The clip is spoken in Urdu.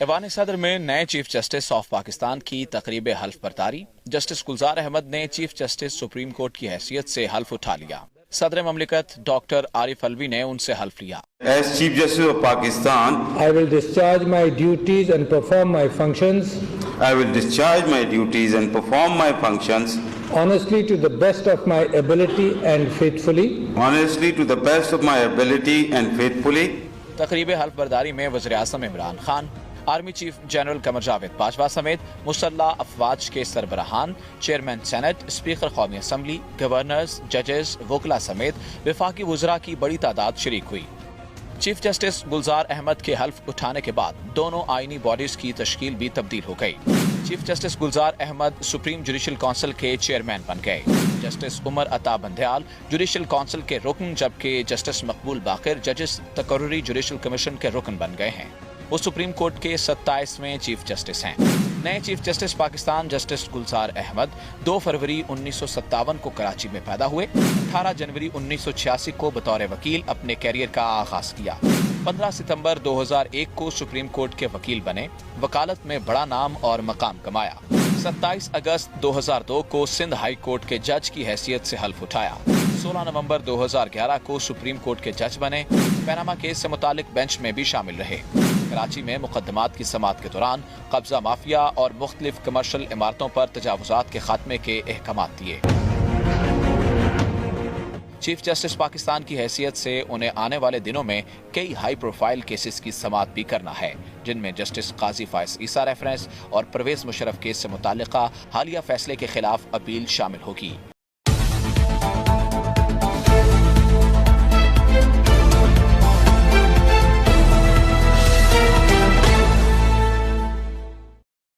ایوان صدر میں نئے چیف جسٹس آف پاکستان کی تقریب حلف برداری۔ جسٹس گلزار احمد نے چیف جسٹس سپریم کورٹ کی حیثیت سے حلف اٹھا لیا۔ صدر مملکت ڈاکٹر عارف الوی نے ان سے حلف لیا۔ As Chief Justice of Pakistan, I will discharge my duties and perform my functions I will discharge my duties and perform my functions honestly to the best of my ability and faithfully. honestly to the best of my ability and faithfully. تقریب حلف برداری میں وزیر اعظم Imran Khan, army chief general Qamar Javed Bajwa سمیت مسلح افواج کے سربراہان، چیئرمین سینٹ، اسپیکر قومی اسمبلی، گورنرز، ججز، وکلاء سمیت وفاقی وزراء کی بڑی تعداد شریک ہوئی۔ چیف جسٹس گلزار احمد کے حلف اٹھانے کے بعد دونوں آئینی باڈیز کی تشکیل بھی تبدیل ہو گئی۔ Chief justice Gulzar Ahmed supreme judicial council کے چیئرمین بن گئے۔ Justice Umar Ata Bandial judicial council کے رکن، جبکہ جسٹس مقبول باقر ججز تقرری جوڈیشل کمیشن کے رکن بن گئے ہیں۔ وہ سپریم کورٹ کے 27ویں چیف جسٹس ہیں۔ نئے chief justice Pakistan justice Gulzar Ahmed 2 فروری 1957 کو کراچی میں پیدا ہوئے۔ 18 جنوری 1986 کو بطور وکیل اپنے کیریئر کا آغاز کیا۔ 15 ستمبر 2001 کو سپریم کورٹ کے وکیل بنے۔ وکالت میں بڑا نام اور مقام کمایا۔ 27 اگست 2002 کو سندھ ہائی کورٹ کے جج کی حیثیت سے حلف اٹھایا۔ 16 نومبر 2011 کو سپریم کورٹ کے جج بنے۔ پیناما کیس سے متعلق بینچ میں بھی شامل رہے۔ کراچی میں مقدمات کی سماعت کے دوران قبضہ مافیا اور مختلف کمرشل عمارتوں پر تجاوزات کے خاتمے کے احکامات دیے۔ چیف جسٹس پاکستان کی حیثیت سے انہیں آنے والے دنوں میں کئی ہائی پروفائل کیسز کی سماعت بھی کرنا ہے، جن میں جسٹس قاضی فائز عیسیٰ ریفرنس اور پرویز مشرف کیس سے متعلقہ حالیہ فیصلے کے خلاف اپیل شامل ہوگی۔